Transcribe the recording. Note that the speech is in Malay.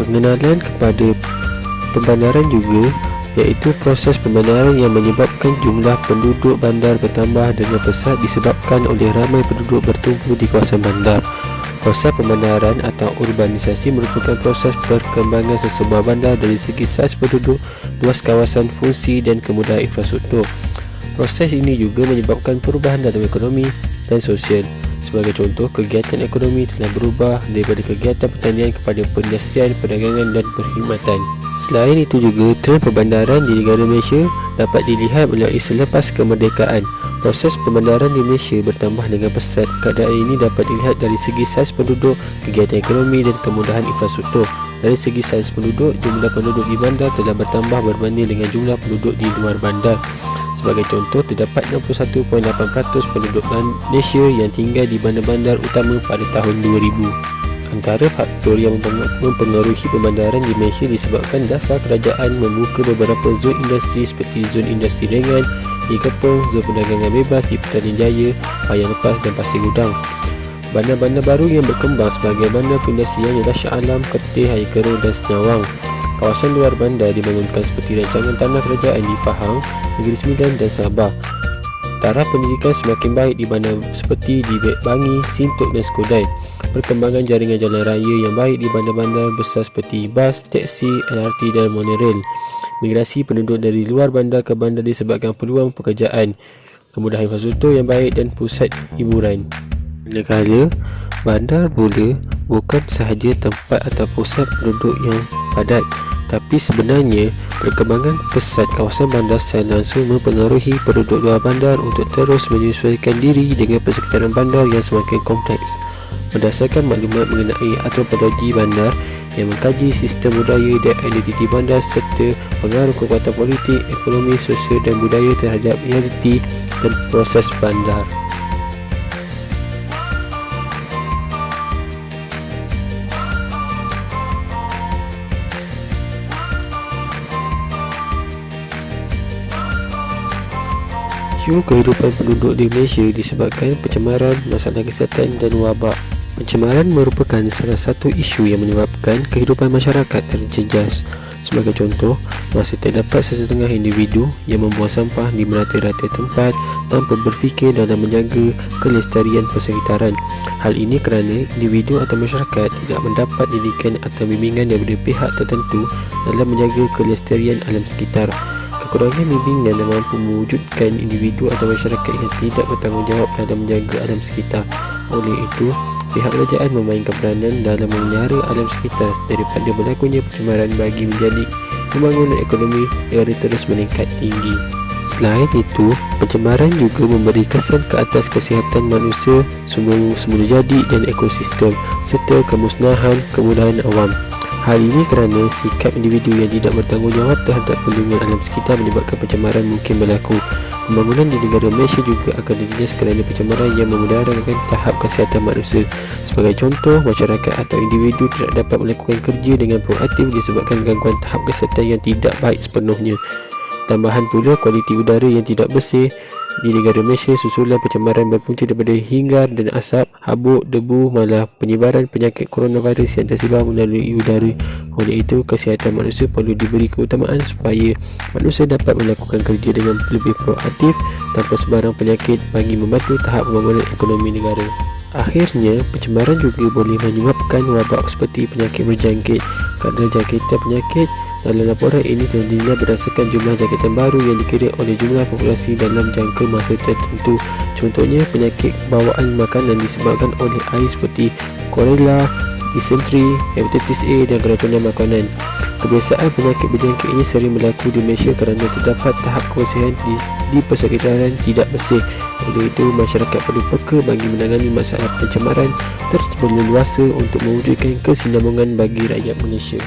Pengenalan kepada pembandaran juga, iaitu proses pembandaran yang menyebabkan jumlah penduduk bandar bertambah dengan pesat disebabkan oleh ramai penduduk bertumpu di kawasan bandar. Proses pembandaran atau urbanisasi merupakan proses perkembangan sesebuah bandar dari segi saiz penduduk, luas kawasan, fungsi dan kemudahan infrastruktur. Proses ini juga menyebabkan perubahan dalam ekonomi dan sosial. Sebagai contoh, kegiatan ekonomi telah berubah daripada kegiatan pertanian kepada perindustrian, perdagangan dan perkhidmatan. Selain itu juga, trend perbandaran di negara Malaysia dapat dilihat melalui selepas kemerdekaan. Proses perbandaran di Malaysia bertambah dengan pesat. Keadaan ini dapat dilihat dari segi saiz penduduk, kegiatan ekonomi dan kemudahan infrastruktur. Dari segi saiz penduduk, jumlah penduduk di bandar telah bertambah berbanding dengan jumlah penduduk di luar bandar. Sebagai contoh, terdapat 61.8% penduduk Malaysia yang tinggal di bandar-bandar utama pada tahun 2000. Antara faktor yang mempengaruhi pembandaran di Malaysia disebabkan dasar kerajaan membuka beberapa zon industri seperti zon industri ringan di Kepong, zon perdagangan bebas di Petaling Jaya, Payang Lepas dan Pasir Gudang. Bandar-bandar baru yang berkembang sebagai bandar perindustrian ialah Shah Alam, Kertih, Air Keroh dan Senawang. Kawasan luar bandar dibangunkan seperti rancangan tanah kerajaan di Pahang, Negeri Sembilan dan Sabah. Taraf pendidikan semakin baik di bandar seperti di Bangi, Sintok dan Skodai. Perkembangan jaringan jalan raya yang baik di bandar-bandar besar seperti bas, teksi, LRT dan monorail. Migrasi penduduk dari luar bandar ke bandar disebabkan peluang pekerjaan, kemudahan infrastruktur yang baik dan pusat hiburan. Manakala bandar pula bukan sahaja tempat atau pusat penduduk yang padat, tapi sebenarnya perkembangan pesat kawasan bandar secara langsung mempengaruhi penduduk luar bandar untuk terus menyesuaikan diri dengan persekitaran bandar yang semakin kompleks. Berdasarkan maklumat mengenai antropologi bandar yang mengkaji sistem budaya dan identiti bandar serta pengaruh kekuatan politik, ekonomi, sosial dan budaya terhadap realiti dan proses bandar. Isu kehidupan penduduk di Malaysia disebabkan pencemaran, masalah kesihatan dan wabak. Pencemaran merupakan salah satu isu yang menyebabkan kehidupan masyarakat terjejas. Sebagai contoh, masih terdapat sesetengah individu yang membuang sampah di merata-rata tempat tanpa berfikir dalam menjaga kelestarian persekitaran. Hal ini kerana individu atau masyarakat tidak mendapat didikan atau bimbingan daripada pihak tertentu dalam menjaga kelestarian alam sekitar. Kekurangan bimbingan yang mampu mewujudkan individu atau masyarakat yang tidak bertanggungjawab dalam menjaga alam sekitar. Oleh itu, pihak kerajaan memainkan peranan dalam memelihara alam sekitar daripada berlakunya pencemaran bagi menjadi pembangunan ekonomi negara terus meningkat tinggi. Selain itu, pencemaran juga memberi kesan ke atas kesihatan manusia, sumber semula jadi dan ekosistem serta kemusnahan kemudahan awam. Hal ini kerana sikap individu yang tidak bertanggungjawab terhadap perlindungan alam sekitar menyebabkan pencemaran mungkin berlaku. Pembangunan di negara Malaysia juga akan terjejas kerana pencemaran yang memudaratkan tahap kesihatan manusia. Sebagai contoh, masyarakat atau individu tidak dapat melakukan kerja dengan proaktif disebabkan gangguan tahap kesihatan yang tidak baik sepenuhnya. Tambahan pula, kualiti udara yang tidak bersih di negara Malaysia susulan pencemaran berpunca daripada hingar dan asap, habuk, debu, malah penyebaran penyakit coronavirus yang tersebar melalui udara. Oleh itu, kesihatan manusia perlu diberi keutamaan supaya manusia dapat melakukan kerja dengan lebih proaktif tanpa sebarang penyakit bagi membantu tahap pembangunan ekonomi negara. Akhirnya, pencemaran juga boleh menyebabkan wabak seperti penyakit berjangkit. Kadar jangkitan penyakit dalam laporan ini terdiri berdasarkan jumlah jangkitan baru yang dikira oleh jumlah populasi dalam jangka masa tertentu. Contohnya, penyakit bawaan makanan disebabkan oleh air seperti kolera, disentri, hepatitis A dan keracunan makanan. Kebiasaan penyakit berjangkit ini sering berlaku di Malaysia kerana terdapat tahap kebersihan di persekitaran tidak bersih. Oleh itu, masyarakat perlu peka bagi menangani masalah pencemaran terus berleluasa untuk mewujudkan kesinambungan bagi rakyat Malaysia.